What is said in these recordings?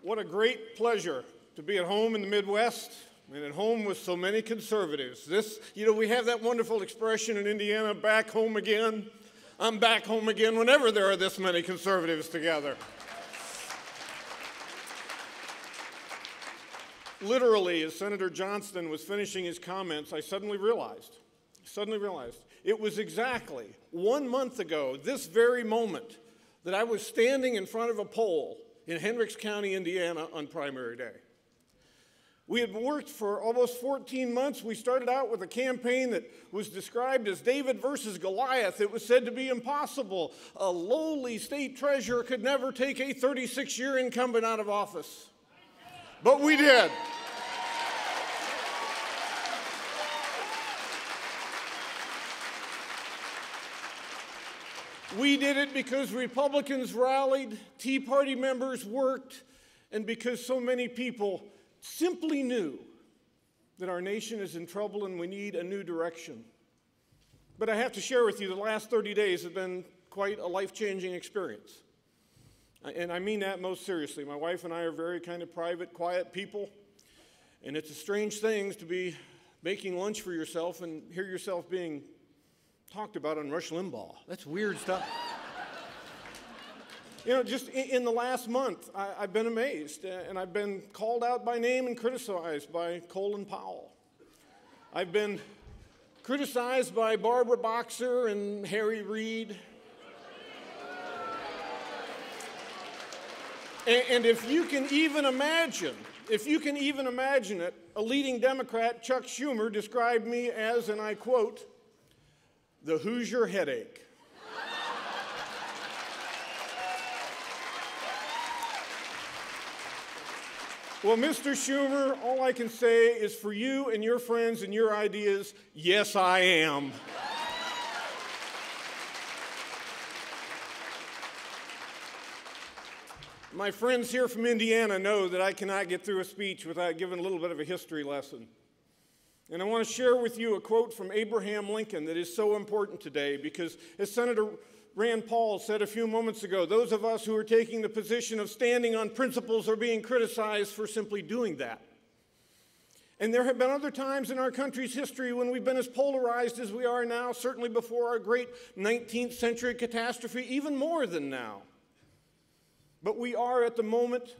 What a great pleasure to be at home in the Midwest and at home with so many conservatives. We have that wonderful expression in Indiana, back home again. I'm back home again whenever there are this many conservatives together. Literally, as Senator Johnston was finishing his comments, I suddenly realized it was exactly 1 month ago, this very moment, that I was standing in front of a poll in Hendricks County, Indiana, on primary day. We had worked for almost 14 months. We started out with a campaign that was described as David versus Goliath. It was said to be impossible. A lowly state treasurer could never take a 36-year incumbent out of office. But we did. We did it because Republicans rallied, Tea Party members worked, and because so many people simply knew that our nation is in trouble and we need a new direction. But I have to share with you, the last 30 days have been quite a life-changing experience. And I mean that most seriously. My wife and I are very kind of private, quiet people, and it's a strange thing to be making lunch for yourself and hear yourself being talked about on Rush Limbaugh. That's weird stuff. Just in the last month, I've been amazed, and I've been called out by name and criticized by Colin Powell. I've been criticized by Barbara Boxer and Harry Reid. And if you can even imagine it, a leading Democrat, Chuck Schumer, described me as, and I quote, the Hoosier headache. Well, Mr. Schumer, all I can say is for you and your friends and your ideas, yes, I am. My friends here from Indiana know that I cannot get through a speech without giving a little bit of a history lesson. And I want to share with you a quote from Abraham Lincoln that is so important today because, as Senator Rand Paul said a few moments ago, those of us who are taking the position of standing on principles are being criticized for simply doing that. And there have been other times in our country's history when we've been as polarized as we are now, certainly before our great 19th century catastrophe, even more than now. But we are at the moment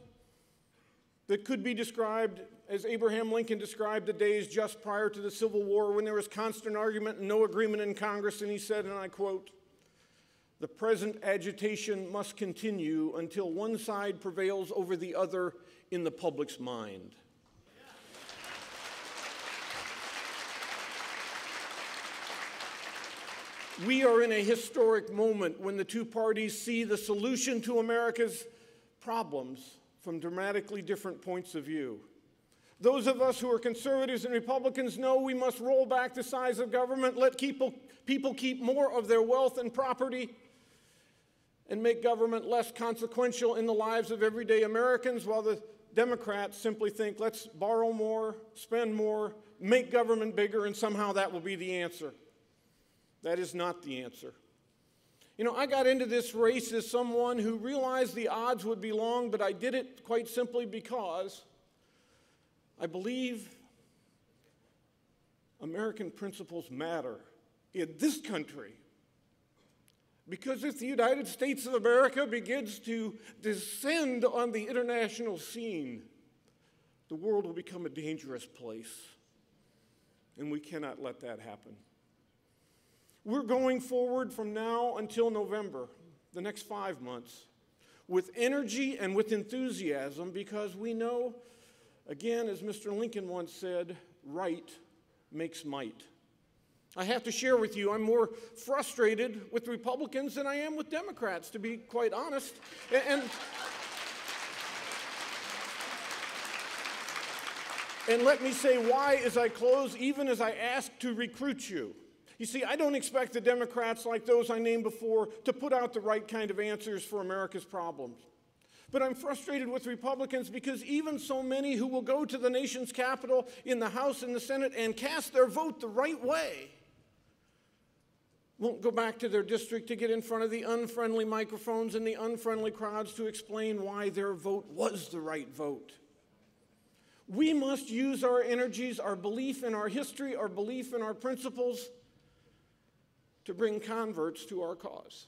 that could be described as Abraham Lincoln described the days just prior to the Civil War when there was constant argument and no agreement in Congress, and he said, and I quote, "The present agitation must continue until one side prevails over the other in the public's mind." We are in a historic moment when the two parties see the solution to America's problems from dramatically different points of view. Those of us who are conservatives and Republicans know we must roll back the size of government, let people keep more of their wealth and property, and make government less consequential in the lives of everyday Americans, while the Democrats simply think, let's borrow more, spend more, make government bigger, and somehow that will be the answer. That is not the answer. I got into this race as someone who realized the odds would be long, but I did it quite simply because I believe American principles matter in this country. Because if the United States of America begins to descend on the international scene, the world will become a dangerous place. And we cannot let that happen. We're going forward from now until November, the next 5 months, with energy and with enthusiasm because we know, again, as Mr. Lincoln once said, right makes might. I have to share with you, I'm more frustrated with Republicans than I am with Democrats, to be quite honest. And let me say why as I close, even as I ask to recruit you. You see, I don't expect the Democrats like those I named before to put out the right kind of answers for America's problems. But I'm frustrated with Republicans because even so many who will go to the nation's capital in the House and the Senate and cast their vote the right way won't go back to their district to get in front of the unfriendly microphones and the unfriendly crowds to explain why their vote was the right vote. We must use our energies, our belief in our history, our belief in our principles to bring converts to our cause.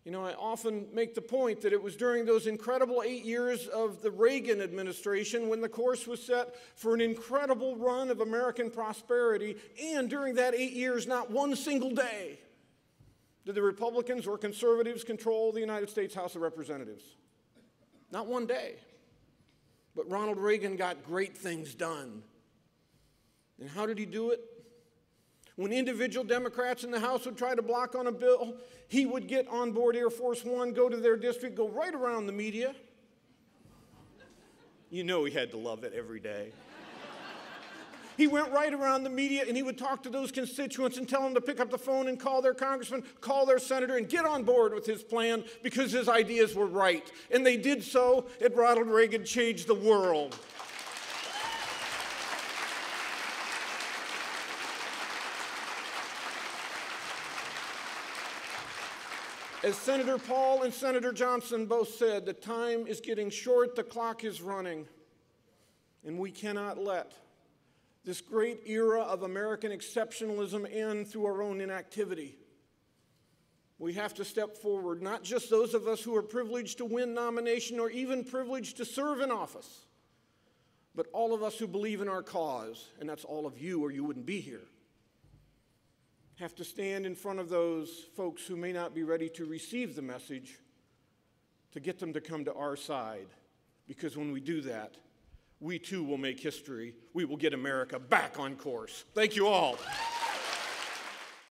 You know, I often make the point that it was during those incredible 8 years of the Reagan administration when the course was set for an incredible run of American prosperity, and during that 8 years, not one single day did the Republicans or conservatives control the United States House of Representatives. Not one day. But Ronald Reagan got great things done. And how did he do it? When individual Democrats in the House would try to block on a bill, he would get on board Air Force One, go to their district, go right around the media. You know he had to love it every day. He went right around the media and he would talk to those constituents and tell them to pick up the phone and call their congressman, call their senator, and get on board with his plan because his ideas were right. And they did so, and Ronald Reagan changed the world. As Senator Paul and Senator Johnson both said, the time is getting short, the clock is running, and we cannot let this great era of American exceptionalism end through our own inactivity. We have to step forward, not just those of us who are privileged to win nomination or even privileged to serve in office, but all of us who believe in our cause, and that's all of you or you wouldn't be here. Have to stand in front of those folks who may not be ready to receive the message to get them to come to our side. Because when we do that, we too will make history. We will get America back on course. Thank you all.